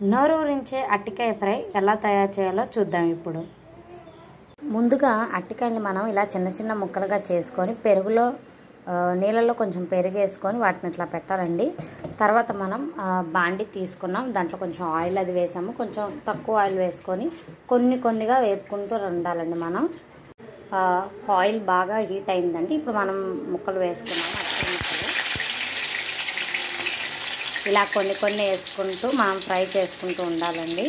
నోరూరించే అరటికాయ ఫ్రై ఎలా తయారు చేయాలో చూద్దాం ఇప్పుడు. ముందుగా అరటికాయని మనం ఇలా చిన్న చిన్న ముక్కలుగా చేసుకొని పెరుగులో నీళ్ళల్లో కొంచెం పెరుగు వేసుకొని వాటిని ఇట్లా పెట్టాలండి. తర్వాత మనం బాండి తీసుకున్నాం, దాంట్లో కొంచెం ఆయిల్ అది వేసాము. కొంచెం తక్కువ ఆయిల్ వేసుకొని కొన్నిగా వేపుకుంటూ ఉండాలండి. మనం ఆయిల్ బాగా హీట్ అయిందండి. ఇప్పుడు మనం ముక్కలు వేసుకున్నాము. ఇలా కొన్ని వేసుకుంటూ మనం ఫ్రై చేసుకుంటూ ఉండాలండి.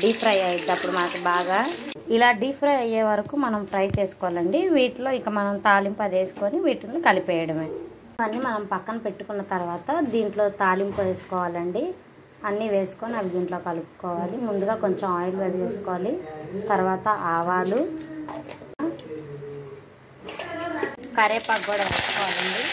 డీప్ ఫ్రై అయ్యేటప్పుడు మనకు బాగా ఇలా డీప్ ఫ్రై అయ్యే వరకు మనం ఫ్రై చేసుకోవాలండి. వీటిలో ఇక మనం తాలింపు అది వేసుకొని వీటిని కలిపేయడమే. అన్నీ మనం పక్కన పెట్టుకున్న తర్వాత దీంట్లో తాలింపు వేసుకోవాలండి. అన్నీ వేసుకొని అవి దీంట్లో కలుపుకోవాలి. ముందుగా కొంచెం ఆయిల్ అది వేసుకోవాలి. తర్వాత ఆవాలు, కరివేపాకు కూడా వేసుకోవాలండి.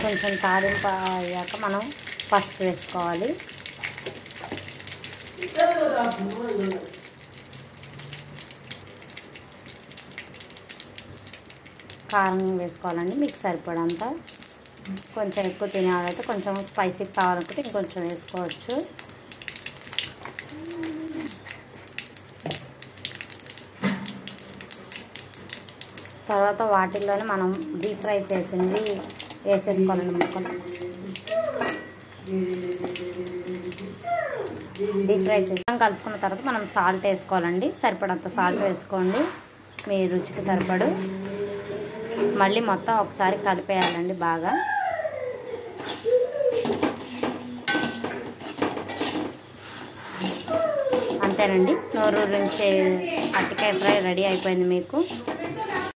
కొంచెం తాలింపు అయ్యాక మనం పసుపు వేసుకోవాలి. కారం వేసుకోవాలండి మీకు సరిపడంత. కొంచెం ఎక్కువ తినేవాళ్ళైతే కొంచెం స్పైసీ కావాలనుకుంటే ఇంకొంచెం వేసుకోవచ్చు. తర్వాత వాటిల్లోనే మనం డీప్ ఫ్రై చేసింది వేసేసుకోవాలండి. ముక్కలు డీప్ ఫ్రై చేసాం. కలుపుకున్న తర్వాత మనం సాల్ట్ వేసుకోవాలండి. సరిపడంత సాల్ట్ వేసుకోండి, మీ రుచికి సరిపడు. మళ్ళీ మొత్తం ఒకసారి కలిపేయాలండి బాగా. అంతేనండి, నోరూరించే అరటికాయ ఫ్రై రెడీ అయిపోయింది మీకు.